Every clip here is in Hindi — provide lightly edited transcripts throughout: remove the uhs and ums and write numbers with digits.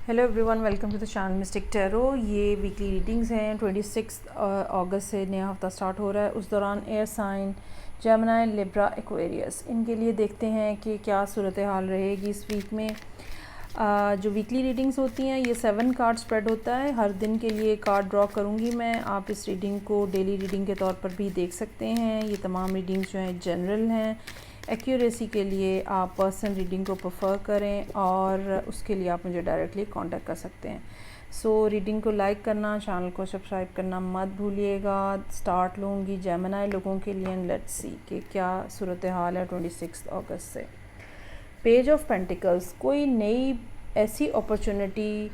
Hello everyone, welcome to the channel mystic tarot. ये वीकली रीडिंग्स हैं। 26 अगस्त से नया हफ्ता स्टार्ट हो रहा है। उस दौरान air sign Gemini, Libra, Aquarius, इनके लिए देखते हैं कि क्या सूरत हाल रहेगी इस वीक में। जो वीकली रीडिंग्स होती हैं ये 7 कार्ड स्प्रेड होता है। हर दिन के लिए कार्ड ड्रॉ करूँगी मैं। आप इस रीडिंग को डेली रीडिंग के तौर पर भी देख सकते हैं। ये तमाम रीडिंग्स जो हैं जनरल हैं। एक्यूरेसी के लिए आप पर्सनल रीडिंग को प्रेफर करें और उसके लिए आप मुझे डायरेक्टली कांटेक्ट कर सकते हैं। रीडिंग को लाइक करना, चैनल को सब्सक्राइब करना मत भूलिएगा। स्टार्ट लूँगी जेमिनी लोगों के लिए। लेट्स सी कि क्या सूरत हाल है 26 अगस्त से। पेज ऑफ पेंटिकल्स, कोई नई ऐसी अपॉर्चुनिटी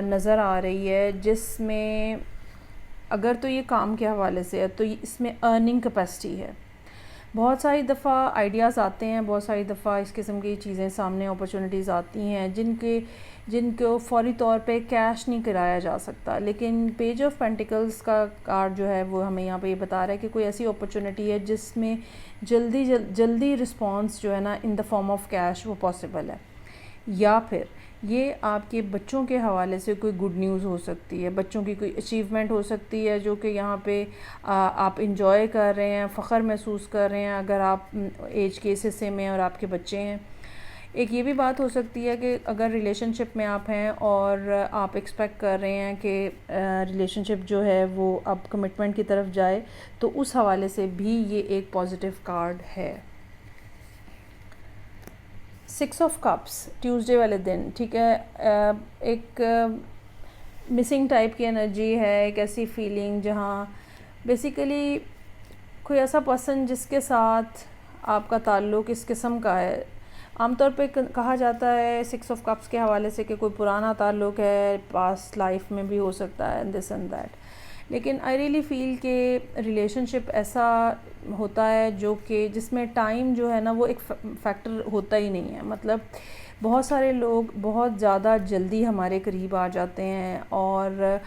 नज़र आ रही है जिसमें अगर तो ये काम के हवाले से है तो इसमें अर्निंग कैपेसिटी है। बहुत सारी दफ़ा आइडियाज़ आते हैं, बहुत सारी दफ़ा इस किस्म की चीज़ें सामने अपॉर्चुनिटीज़ आती हैं जिनको फ़ौरी तौर पे कैश नहीं कराया जा सकता। लेकिन पेज ऑफ पेंटिकल्स का कार्ड जो है वो हमें यहाँ पे ये बता रहा है कि कोई ऐसी अपॉर्चुनिटी है जिसमें जल्दी रिस्पॉन्स जो है ना in the form of cash वो पॉसिबल है। या फिर ये आपके बच्चों के हवाले से कोई गुड न्यूज़ हो सकती है, बच्चों की कोई अचीवमेंट हो सकती है जो कि यहाँ पे आप इंजॉय कर रहे हैं, फ़ख्र महसूस कर रहे हैं अगर आप एज के इस हिस्से में और आपके बच्चे हैं। एक ये भी बात हो सकती है कि अगर रिलेशनशिप में आप हैं और आप एक्सपेक्ट कर रहे हैं कि रिलेशनशिप जो है वो अब कमिटमेंट की तरफ जाए, तो उस हवाले से भी ये एक पॉजिटिव कार्ड है। 6 ऑफ कप्स ट्यूसडे वाले दिन, ठीक है, एक मिसिंग टाइप की एनर्जी है, एक ऐसी फीलिंग जहाँ बेसिकली कोई ऐसा पर्सन जिसके साथ आपका ताल्लुक़ इस किस्म का है। आमतौर पे कहा जाता है 6 ऑफ कप्स के हवाले से कि कोई पुराना ताल्लुक़ है, पास्ट लाइफ में भी हो सकता है, दिस एंड दैट। लेकिन आई रियली फील कि रिलेशनशिप ऐसा होता है जो कि जिसमें टाइम जो है ना वो एक फैक्टर होता ही नहीं है। मतलब बहुत सारे लोग बहुत ज़्यादा जल्दी हमारे करीब आ जाते हैं और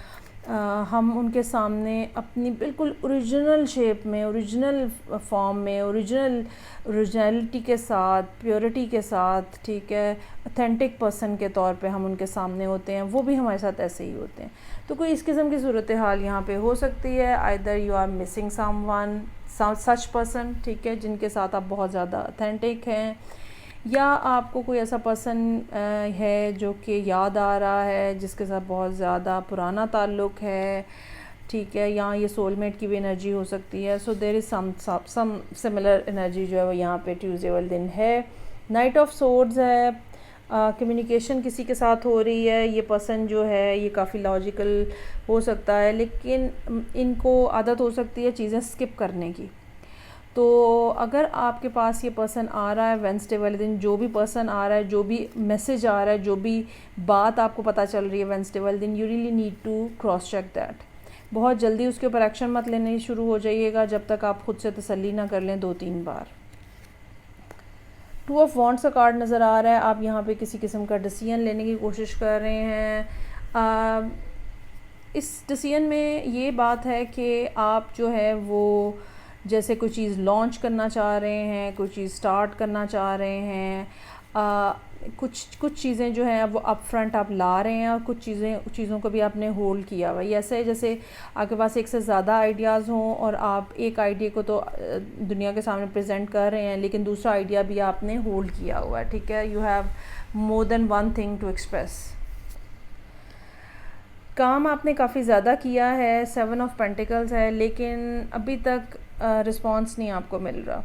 हम उनके सामने अपनी बिल्कुल ओरिजिनल शेप में, ओरिजिनल फॉर्म में, ओरिजिनलिटी के साथ, प्योरिटी के साथ, ठीक है, ऑथेंटिक पर्सन के तौर पे हम उनके सामने होते हैं। वो भी हमारे साथ ऐसे ही होते हैं। तो कोई इस किस्म की सूरत हाल यहाँ पे हो सकती है। Either you are missing someone, such person, ठीक है, जिनके साथ आप बहुत ज़्यादा ऑथेंटिक हैं, या आपको कोई ऐसा पर्सन है जो कि याद आ रहा है जिसके साथ बहुत ज़्यादा पुराना ताल्लुक़ है, ठीक है, या ये सोलमेट की भी एनर्जी हो सकती है। So there is some similar energy जो है वो यहाँ पे ट्यूसडे वाले दिन है। नाइट ऑफ सोर्ड्स है, कम्युनिकेशन किसी के साथ हो रही है। ये पर्सन जो है ये काफ़ी लॉजिकल हो सकता है, लेकिन इनको आदत हो सकती है चीज़ें स्किप करने की। तो अगर आपके पास ये पर्सन आ रहा है वेडनेसडे वाले दिन, जो भी पर्सन आ रहा है, जो भी मैसेज आ रहा है, जो भी बात आपको पता चल रही है वेडनेसडे वाले दिन, you really need to cross check that. बहुत जल्दी उसके ऊपर एक्शन मत लेने शुरू हो जाइएगा जब तक आप खुद से तसल्ली ना कर लें 2-3 बार। 2 ऑफ वॉन्ड्स का कार्ड नज़र आ रहा है। आप यहाँ पे किसी किस्म का डिसीजन लेने की कोशिश कर रहे हैं। इस डिसीजन में ये बात है कि आप जो है वो जैसे कोई चीज़ लॉन्च करना चाह रहे हैं, कोई चीज़ स्टार्ट करना चाह रहे हैं, कुछ चीज़ें जो हैं वो अप फ्रंट आप ला रहे हैं और कुछ चीज़ों को भी आपने होल्ड किया हुआ है। ऐसे है जैसे आपके पास एक से ज़्यादा आइडियाज़ हों और आप एक आइडिया को तो दुनिया के सामने प्रेजेंट कर रहे हैं, लेकिन दूसरा आइडिया भी आपने होल्ड किया हुआ है, ठीक है। You have more than one thing to express. काम आपने काफ़ी ज़्यादा किया है, 7 ऑफ पेंटिकल्स है, लेकिन अभी तक रिस्पॉन्स नहीं आपको मिल रहा।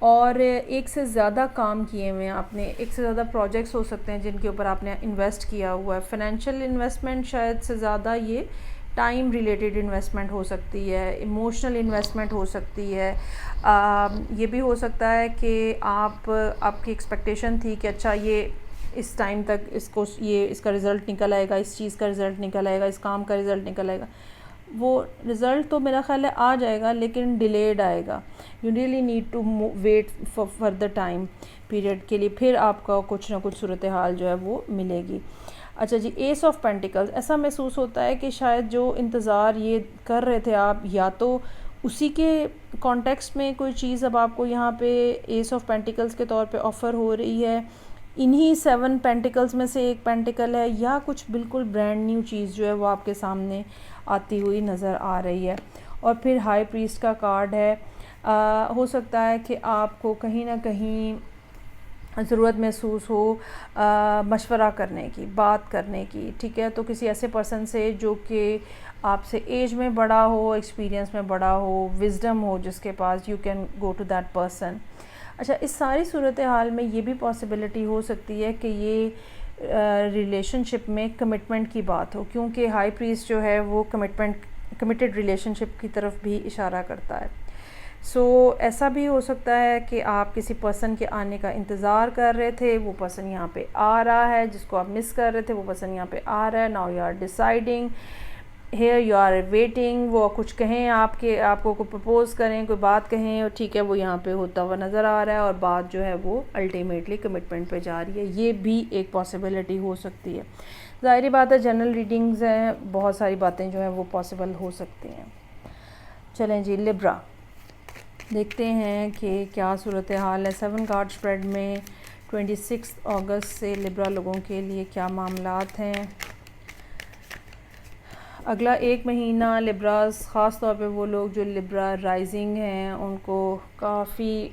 और एक से ज़्यादा काम किए हुए हैं आपने, एक से ज़्यादा प्रोजेक्ट्स हो सकते हैं जिनके ऊपर आपने इन्वेस्ट किया हुआ है। फाइनेंशियल इन्वेस्टमेंट शायद से ज़्यादा ये टाइम रिलेटेड इन्वेस्टमेंट हो सकती है, इमोशनल इन्वेस्टमेंट हो सकती है। ये भी हो सकता है कि आपकी एक्सपेक्टेशन थी कि अच्छा ये इस टाइम तक इसका रिज़ल्ट निकल आएगा, इस चीज़ का रिज़ल्ट निकल आएगा, इस काम का रिज़ल्ट निकल आएगा। वो रिज़ल्ट तो मेरा ख़्याल है आ जाएगा, लेकिन डिलेड आएगा। You really need to wait for further time period के लिए, फिर आपका कुछ ना कुछ सूरत हाल जो है वो मिलेगी। अच्छा जी, एस ऑफ पेंटिकल्स, ऐसा महसूस होता है कि शायद जो इंतज़ार ये कर रहे थे आप, या तो उसी के कॉन्टेक्स्ट में कोई चीज़ अब आपको यहाँ पे एस ऑफ पेंटिकल्स के तौर पे ऑफ़र हो रही है, इन्हीं 7 पेंटिकल्स में से एक पेंटिकल है, या कुछ बिल्कुल ब्रांड न्यू चीज़ जो है वो आपके सामने आती हुई नज़र आ रही है। और फिर हाई प्रीस्ट का कार्ड है। हो सकता है कि आपको कहीं ना कहीं ज़रूरत महसूस हो मशवरा करने की, बात करने की, ठीक है। तो किसी ऐसे पर्सन से जो कि आपसे एज में बड़ा हो, एक्सपीरियंस में बड़ा हो, विज़डम हो जिसके पास, you can go to that person. अच्छा, इस सारी सूरत हाल में ये भी पॉसिबिलिटी हो सकती है कि ये रिलेशनशिप में कमिटमेंट की बात हो, क्योंकि हाई प्रीस्ट जो है वो कमिटेड रिलेशनशिप की तरफ भी इशारा करता है। ऐसा भी हो सकता है कि आप किसी पर्सन के आने का इंतज़ार कर रहे थे, वो पर्सन यहाँ पे आ रहा है, जिसको आप मिस कर रहे थे वो पर्सन यहाँ पे आ रहा है। Now you are deciding, here you are waiting, वो कुछ कहें आपको कोई प्रपोज करें, कोई बात कहें, और ठीक है वो यहाँ पे होता हुआ नज़र आ रहा है, और बात जो है वो अल्टीमेटली कमिटमेंट पे जा रही है। ये भी एक पॉसिबिलिटी हो सकती है। ज़ाहिर बात है जनरल रीडिंग्स हैं, बहुत सारी बातें जो हैं वो पॉसिबल हो सकती हैं। चलें जी, लिब्रा देखते हैं कि क्या सूरत हाल है 7 कार्ड स्प्रेड में 26 अगस्त से लिब्रा लोगों के लिए क्या मामलात हैं। अगला 1 महीना लिब्रास, ख़ास तौर पे वो लोग जो लिब्रा राइजिंग हैं, उनको काफ़ी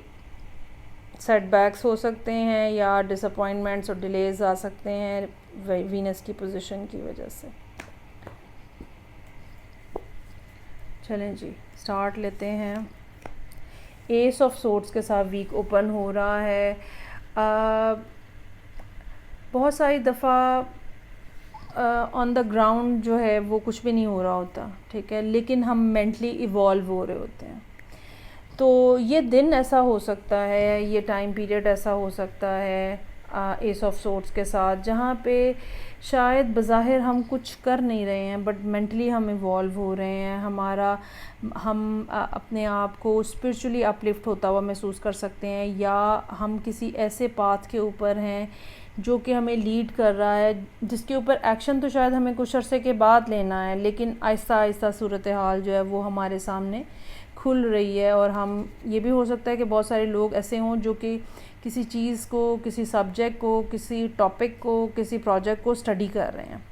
सेटबैक्स हो सकते हैं या डिसअपॉइंटमेंट्स और डिलेज आ सकते हैं वीनस की पोजीशन की वजह से। चलें जी, स्टार्ट लेते हैं। एस ऑफ सोर्ड्स के साथ वीक ओपन हो रहा है। बहुत सारी दफ़ा ऑन द ग्राउंड जो है वो कुछ भी नहीं हो रहा होता, ठीक है, लेकिन हम मेंटली इवॉल्व हो रहे होते हैं। तो ये दिन ऐसा हो सकता है, ये टाइम पीरियड ऐसा हो सकता है एस ऑफ सोर्ड्स के साथ, जहाँ पे शायद बज़ाहिर हम कुछ कर नहीं रहे हैं, बट मेंटली हम इवॉल्व हो रहे हैं। हम अपने आप को स्पिरिचुअली अपलिफ्ट होता हुआ महसूस कर सकते हैं, या हम किसी ऐसे पाथ के ऊपर हैं जो कि हमें लीड कर रहा है, जिसके ऊपर एक्शन तो शायद हमें कुछ अरसे के बाद लेना है, लेकिन आहिस्ता आहिस्ता सूरत हाल जो है वो हमारे सामने खुल रही है। और हम ये भी हो सकता है कि बहुत सारे लोग ऐसे हों जो कि किसी चीज़ को, किसी सब्जेक्ट को, किसी टॉपिक को, किसी प्रोजेक्ट को स्टडी कर रहे हैं,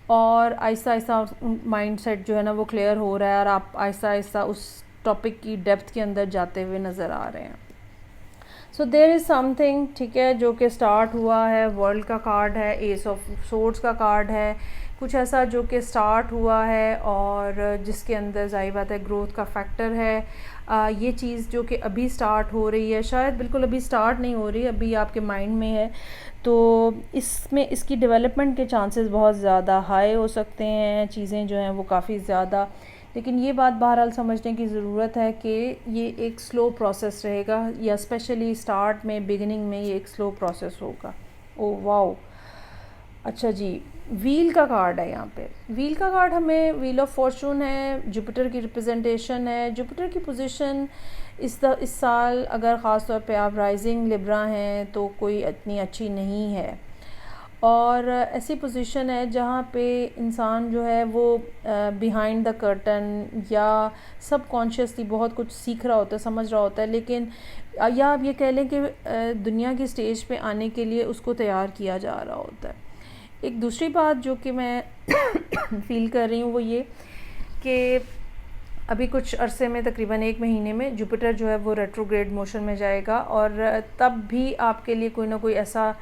और आहिस्ता आहिस्ता माइंड सेट जो है ना वो क्लियर हो रहा है, और आप आहिस्ता आहिस्ता उस टॉपिक की डेप्थ के अंदर जाते हुए नज़र आ रहे हैं। सो देयर इज़ समथिंग, ठीक है, जो कि स्टार्ट हुआ है। वर्ल्ड का कार्ड है, एस ऑफ सोर्ड्स का कार्ड है, कुछ ऐसा जो कि स्टार्ट हुआ है और जिसके अंदर ज़ाहिर बात है ग्रोथ का फैक्टर है। ये चीज़ जो कि अभी स्टार्ट हो रही है, शायद बिल्कुल अभी स्टार्ट नहीं हो रही, अभी आपके माइंड में है, तो इसमें इसकी डेवलपमेंट के चांसेस बहुत ज़्यादा हाई हो सकते हैं। चीज़ें जो हैं वो काफ़ी ज़्यादा, लेकिन ये बात बहरहाल समझने की ज़रूरत है कि ये एक स्लो प्रोसेस रहेगा, या स्पेशली स्टार्ट में, बिगिनिंग में ये एक स्लो प्रोसेस होगा। ओह वाओ, अच्छा जी, व्हील का कार्ड है यहाँ पे। व्हील का कार्ड हमें व्हील ऑफ फॉर्चून है, जुपिटर की रिप्रेजेंटेशन है। जुपिटर की पोजीशन इस साल, अगर ख़ास तौर पे आप राइजिंग लिब्रा हैं तो कोई इतनी अच्छी नहीं है, और ऐसी पोजीशन है जहाँ पे इंसान जो है वो बिहाइंड द कर्टन या सबकॉन्शियसली बहुत कुछ सीख रहा होता है, समझ रहा होता है, लेकिन या आप ये कह लें कि दुनिया की स्टेज पे आने के लिए उसको तैयार किया जा रहा होता है। एक दूसरी बात जो कि मैं फील कर रही हूँ वो ये कि अभी कुछ अरसे में, तकरीबन 1 महीने में, जुपिटर जो है वो रेट्रोग्रेड मोशन में जाएगा, और तब भी आपके लिए कोई ना कोई ऐसा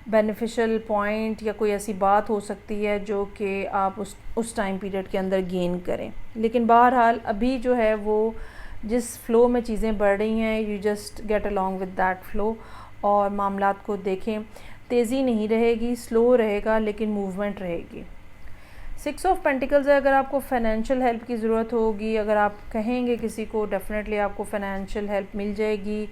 बेनिफिशियल पॉइंट या कोई ऐसी बात हो सकती है जो कि आप उस टाइम पीरियड के अंदर गेन करें। लेकिन बहरहाल अभी जो है वो जिस फ़्लो में चीज़ें बढ़ रही हैं, you just get along with that flow, और मामलात को देखें। तेज़ी नहीं रहेगी, स्लो रहेगा, लेकिन मूवमेंट रहेगी। 6 ऑफ पेंटिकल्स है, अगर आपको फाइनेंशियल हेल्प की ज़रूरत होगी, अगर आप कहेंगे किसी को, डेफिनेटली आपको फाइनेंशियल हेल्प मिल जाएगी।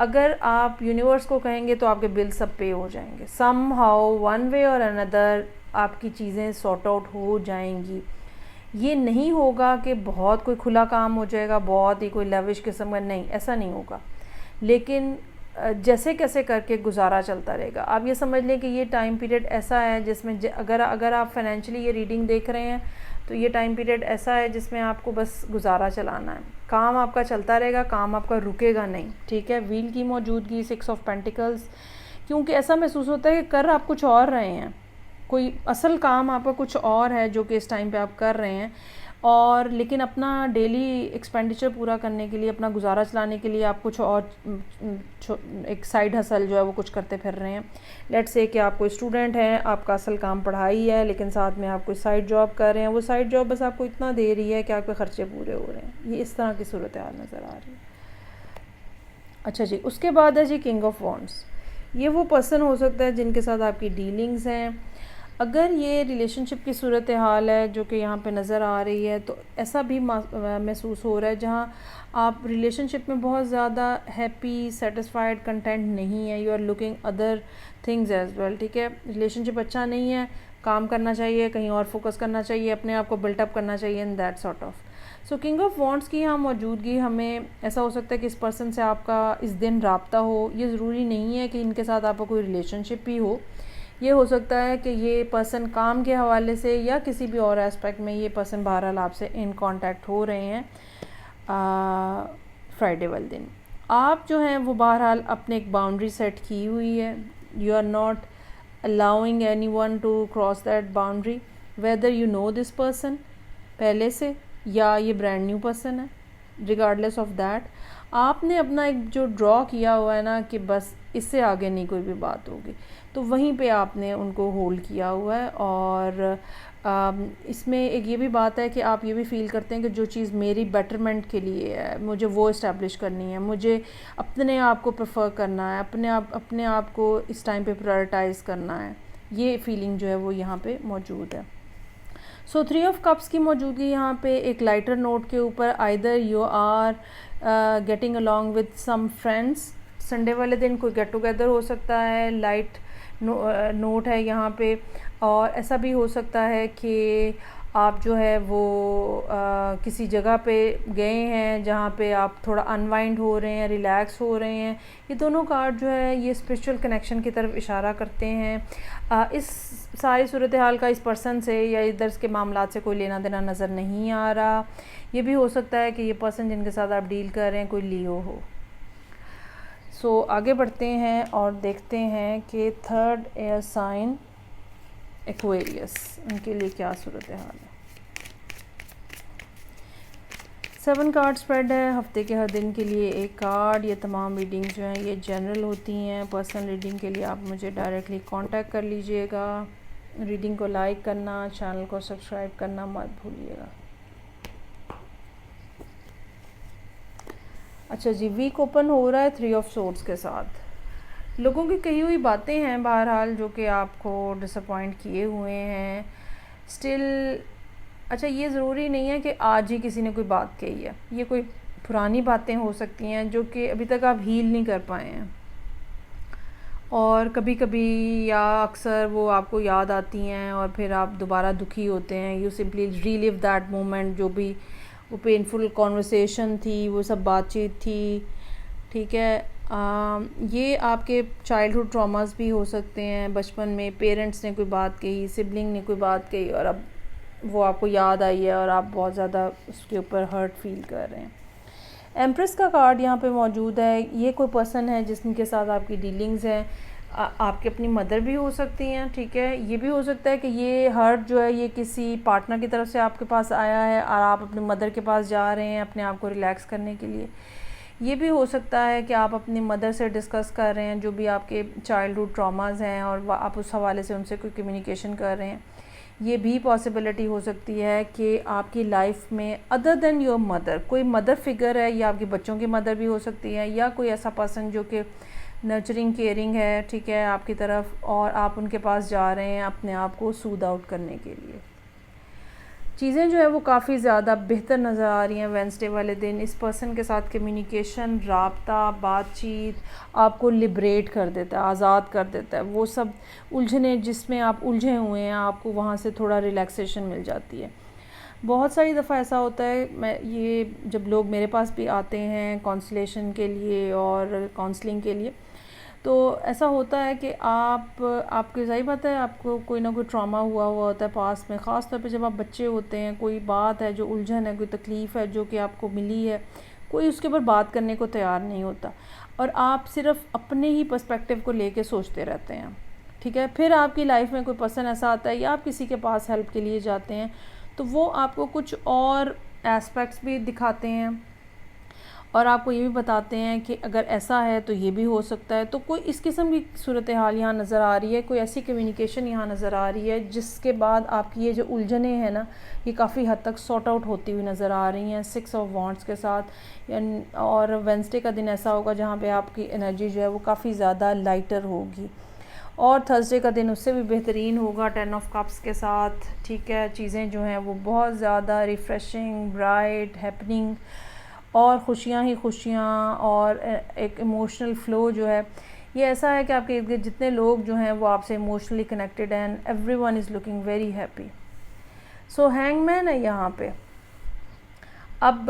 अगर आप यूनिवर्स को कहेंगे तो आपके बिल सब पे हो जाएंगे, सम हाउ, वन वे और अनदर आपकी चीज़ें सॉर्ट आउट हो जाएंगी। ये नहीं होगा कि बहुत कोई खुला काम हो जाएगा, बहुत ही कोई लविश किस्म का, नहीं, ऐसा नहीं होगा, लेकिन जैसे कैसे करके गुजारा चलता रहेगा। आप ये समझ लें कि ये टाइम पीरियड ऐसा है जिसमें अगर आप फाइनेंशियली ये रीडिंग देख रहे हैं तो ये टाइम पीरियड ऐसा है जिसमें आपको बस गुजारा चलाना है, काम आपका चलता रहेगा, काम आपका रुकेगा नहीं, ठीक है। व्हील की मौजूदगी, 6 ऑफ पेंटिकल्स क्योंकि ऐसा महसूस होता है कि कर आप कुछ और रहे हैं, कोई असल काम आपका कुछ और है जो कि इस टाइम पे आप कर रहे हैं, और लेकिन अपना डेली एक्सपेंडिचर पूरा करने के लिए, अपना गुजारा चलाने के लिए आप कुछ और एक साइड हसल जो है वो कुछ करते फिर रहे हैं। लेट्स से कि आप कोई स्टूडेंट हैं, आपका असल काम पढ़ाई है, लेकिन साथ में आप कोई साइड जॉब कर रहे हैं, वो साइड जॉब बस आपको इतना दे रही है कि आपके ख़र्चे पूरे हो रहे हैं। ये इस तरह की सूरत हाल नज़र आ रही है। अच्छा जी, उसके बाद है जी किंग ऑफ वॉन्ड्स। ये वो पर्सन हो सकता है जिनके साथ आपकी डीलिंग्स हैं। अगर ये रिलेशनशिप की सूरत हाल है जो कि यहाँ पे नज़र आ रही है, तो ऐसा भी महसूस हो रहा है जहाँ आप रिलेशनशिप में बहुत ज़्यादा हैप्पी, सेटिस्फाइड, कंटेंट नहीं है। You are looking other things as well, ठीक है। रिलेशनशिप अच्छा नहीं है, काम करना चाहिए, कहीं और फोकस करना चाहिए, अपने आप को बिल्टअप करना चाहिए in that sort of. So king of wands की यहाँ मौजूदगी, हमें ऐसा हो सकता है कि इस पर्सन से आपका इस दिन रब्ता हो। ये ज़रूरी नहीं है कि इनके साथ आपका कोई रिलेशनशिप भी हो। ये हो सकता है कि ये पर्सन काम के हवाले से या किसी भी और एस्पेक्ट में ये पर्सन बहरहाल आपसे इन कांटेक्ट हो रहे हैं फ्राइडे वाले दिन। आप जो हैं वो बहरहाल अपने एक बाउंड्री सेट की हुई है। You are not allowing anyone to cross that boundary, whether you know this person पहले से या ये ब्रांड न्यू पर्सन है। रिगार्डलेस ऑफ दैट, आपने अपना एक जो ड्रॉ किया हुआ है ना कि बस इससे आगे नहीं कोई भी बात होगी, तो वहीं पे आपने उनको होल्ड किया हुआ है। और इसमें एक ये भी बात है कि आप ये भी फ़ील करते हैं कि जो चीज़ मेरी बेटरमेंट के लिए है, मुझे वो इस्टेब्लिश करनी है, मुझे अपने आप को प्रेफर करना है, अपने आप को इस टाइम पे प्रायोरिटाइज़ करना है। ये फीलिंग जो है वो यहाँ पे मौजूद है। सो 3 ऑफ कप्स की मौजूदगी यहाँ पे एक लाइटर नोट के ऊपर, either you are getting along with some friends. Sunday वाले दिन कोई गेट टुगेदर हो सकता है, लाइट नोट है यहाँ पे। और ऐसा भी हो सकता है कि आप जो है वो किसी जगह पे गए हैं जहाँ पे आप थोड़ा अनवाइंड हो रहे हैं, रिलैक्स हो रहे हैं। ये दोनों कार्ड जो है ये स्पिरिचुअल कनेक्शन की तरफ इशारा करते हैं। इस सारी सूरत हाल का इस पर्सन से या इधर के मामलात से कोई लेना देना नज़र नहीं आ रहा। ये भी हो सकता है कि ये पर्सन जिनके साथ आप डील कर रहे हैं कोई लियो हो। सो आगे बढ़ते हैं और देखते हैं कि थर्ड एयर साइन एक्वेरियस, उनके लिए क्या सूरत हाल है। 7 कार्ड स्प्रेड है हफ्ते के हर दिन के लिए एक कार्ड। ये तमाम रीडिंग जो हैं ये जनरल होती हैं। पर्सनल रीडिंग के लिए आप मुझे डायरेक्टली कांटेक्ट कर लीजिएगा। रीडिंग को लाइक करना, चैनल को सब्सक्राइब करना मत भूलिएगा। अच्छा जी, वीक ओपन हो रहा है 3 ऑफ सोर्ड्स के साथ। लोगों की कही हुई बातें हैं बहरहाल जो कि आपको डिसअपॉइंट किए हुए हैं स्टिल। अच्छा, ये ज़रूरी नहीं है कि आज ही किसी ने कोई बात कही है, ये कोई पुरानी बातें हो सकती हैं जो कि अभी तक आप हील नहीं कर पाए हैं, और कभी कभी या अक्सर वो आपको याद आती हैं और फिर आप दोबारा दुखी होते हैं। You simply relive that moment, जो भी वो पेनफुल कॉन्वर्सेशन थी, वो सब बातचीत थी, ठीक है। ये आपके चाइल्डहुड ट्रॉमास भी हो सकते हैं। बचपन में पेरेंट्स ने कोई बात कही, सिबलिंग ने कोई बात कही और अब वो आपको याद आई है और आप बहुत ज़्यादा उसके ऊपर हर्ट फील कर रहे हैं। एम्प्रेस का कार्ड यहाँ पे मौजूद है। ये कोई पर्सन है जिसके साथ आपकी डीलिंग्स हैं। आपकी अपनी मदर भी हो सकती हैं, ठीक है। ये भी हो सकता है कि ये हर्ट जो है ये किसी पार्टनर की तरफ से आपके पास आया है और आप अपनी मदर के पास जा रहे हैं अपने आप को रिलैक्स करने के लिए। ये भी हो सकता है कि आप अपनी मदर से डिस्कस कर रहे हैं जो भी आपके चाइल्डहुड ट्रॉमास हैं और आप उस हवाले से उनसे कोई कम्युनिकेशन कर रहे हैं। ये भी पॉसिबिलिटी हो सकती है कि आपकी लाइफ में अदर देन योर मदर कोई मदर फिगर है, या आपके बच्चों की मदर भी हो सकती है, या कोई ऐसा पर्सन जो कि नर्चरिंग केयरिंग है, ठीक है, आपकी तरफ, और आप उनके पास जा रहे हैं अपने आप को सूद आउट करने के लिए। चीज़ें जो है वो काफ़ी ज़्यादा बेहतर नज़र आ रही हैं वेडनेसडे वाले दिन। इस पर्सन के साथ कम्युनिकेशन, राब्ता, बातचीत आपको लिबरेट कर देता है, आज़ाद कर देता है। वो सब उलझने जिसमें आप उलझे हुए हैं, आपको वहाँ से थोड़ा रिलैक्सेशन मिल जाती है। बहुत सारी दफ़ा ऐसा होता है, ये जब लोग मेरे पास भी आते हैं काउंसलेशन के लिए और काउंसलिंग के लिए, तो ऐसा होता है कि आपकी सही बात है, आपको कोई ना कोई ट्रॉमा हुआ होता है पास में। ख़ास तौर पे जब आप बच्चे होते हैं, कोई बात है जो उलझन है, कोई तकलीफ़ है जो कि आपको मिली है, कोई उसके ऊपर बात करने को तैयार नहीं होता, और आप सिर्फ अपने ही पर्सपेक्टिव को लेके सोचते रहते हैं, ठीक है। फिर आपकी लाइफ में कोई पर्सन ऐसा आता है या आप किसी के पास हेल्प के लिए जाते हैं, तो वो आपको कुछ और एस्पेक्ट्स भी दिखाते हैं और आपको ये भी बताते हैं कि अगर ऐसा है तो ये भी हो सकता है। तो कोई इस किस्म की सूरत हाल यहाँ नज़र आ रही है, कोई ऐसी कम्युनिकेशन यहाँ नज़र आ रही है जिसके बाद आपकी ये जो उलझने हैं ना, ये काफ़ी हद तक सॉर्ट आउट होती हुई नज़र आ रही हैं 6 ऑफ वॉन्ड्स के साथ। और वेडनेसडे का दिन ऐसा होगा जहाँ पे आपकी एनर्जी जो है वो काफ़ी ज़्यादा लाइटर होगी, और थर्सडे का दिन उससे भी बेहतरीन होगा 10 ऑफ कप्स के साथ, ठीक है। चीज़ें जो हैं वो बहुत ज़्यादा रिफ़्रेशिंग, ब्राइट, हैपनिंग और खुशियाँ ही खुशियाँ, और एक इमोशनल फ़्लो जो है ये ऐसा है कि आपके इर्द गिर्द जितने लोग जो हैं वो आपसे इमोशनली कनेक्टेड हैं, everyone is looking very happy. So hangman है यहाँ पे। अब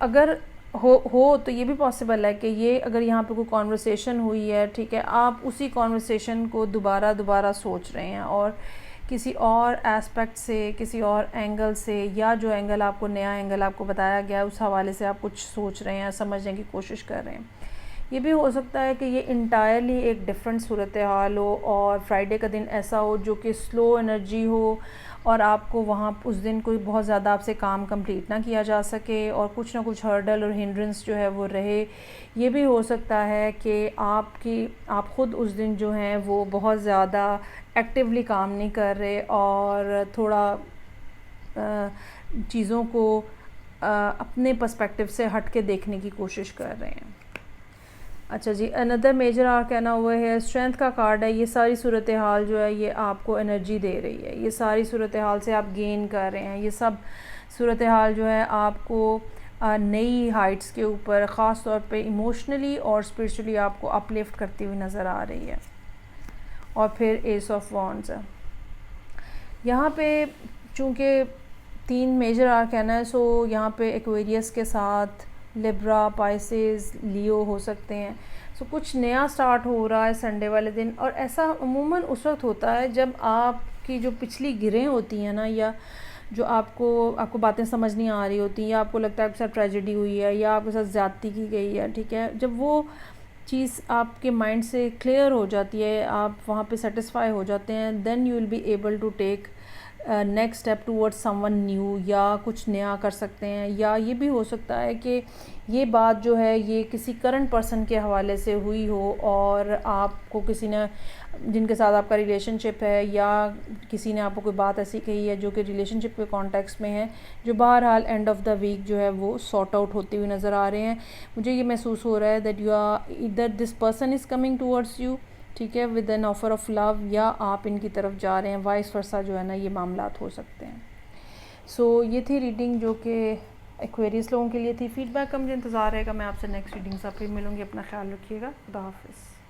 अगर हो तो ये भी पॉसिबल है कि ये अगर यहाँ पे कोई कॉन्वर्सेशन हुई है, ठीक है, आप उसी कॉन्वर्सेशन को दोबारा सोच रहे हैं और किसी और एस्पेक्ट से, किसी और एंगल से, या जो एंगल आपको, नया एंगल आपको बताया गया है उस हवाले से आप कुछ सोच रहे हैं, समझने की कोशिश कर रहे हैं। ये भी हो सकता है कि ये इंटायरली एक डिफरेंट सूरत हाल हो और फ्राइडे का दिन ऐसा हो जो कि स्लो एनर्जी हो और आपको वहाँ उस दिन कोई बहुत ज़्यादा आपसे काम कंप्लीट ना किया जा सके और कुछ ना कुछ हर्डल और हिंड्रेंस जो है वो रहे। ये भी हो सकता है कि आप ख़ुद उस दिन जो हैं वो बहुत ज़्यादा एक्टिवली काम नहीं कर रहे और थोड़ा चीज़ों को अपने पर्सपेक्टिव से हट के देखने की कोशिश कर रहे हैं। अच्छा जी, अनदर मेजर आर्काना हुआ है, स्ट्रेंथ का कार्ड है। ये सारी सूरत हाल जो है ये आपको एनर्जी दे रही है, ये सारी सूरत हाल से आप गेन कर रहे हैं। ये सब सूरत हाल जो है आपको नई हाइट्स के ऊपर ख़ास तौर पे इमोशनली और स्पिरिचुअली आपको अपलिफ्ट करती हुई नज़र आ रही है। और फिर एस ऑफ वॉन्ड्स है यहाँ पे, चूँकि 3 मेजर आर्काना है, सो यहाँ पे एक्वेरियस के साथ लिब्रा, पाइसेस, लियो हो सकते हैं। सो कुछ नया स्टार्ट हो रहा है संडे वाले दिन, और ऐसा अमूमन उस वक्त होता है जब आपकी जो पिछली गिरें होती हैं ना, या जो आपको बातें समझ नहीं आ रही होती, या आपको लगता है आपके साथ ट्रेजेडी हुई है या आपके साथ ज़्यादती की गई है, ठीक है, जब वो चीज़ आपके माइंड से क्लियर हो जाती है, आप वहाँ पे सेटिस्फाई हो जाते हैं, then you will be able to take next step towards someone new, या कुछ नया कर सकते हैं। या ये भी हो सकता है कि ये बात जो है ये किसी करंट पर्सन के हवाले से हुई हो और आपको किसी ने, जिनके साथ आपका रिलेशनशिप है, या किसी ने आपको कोई बात ऐसी कही है जो कि रिलेशनशिप के कॉन्टेक्स्ट में है, जो बहरहाल एंड ऑफ द वीक जो है वो सॉर्ट आउट होते हुए नज़र आ रहे हैं। मुझे ये महसूस हो रहा है that you are either this person is coming towards you, ठीक है, with an offer of love, या आप इनकी तरफ जा रहे हैं, वाइस वर्सा जो है ना ये मामलात हो सकते हैं। सो ये थी रीडिंग जो कि एक्वेरियस लोगों के लिए थी। फीडबैक का मुझे इंतज़ार रहेगा। मैं आपसे नेक्स्ट रीडिंग से फिर मिलूँगी। अपना ख्याल रखिएगा। खुदा हाफिज़।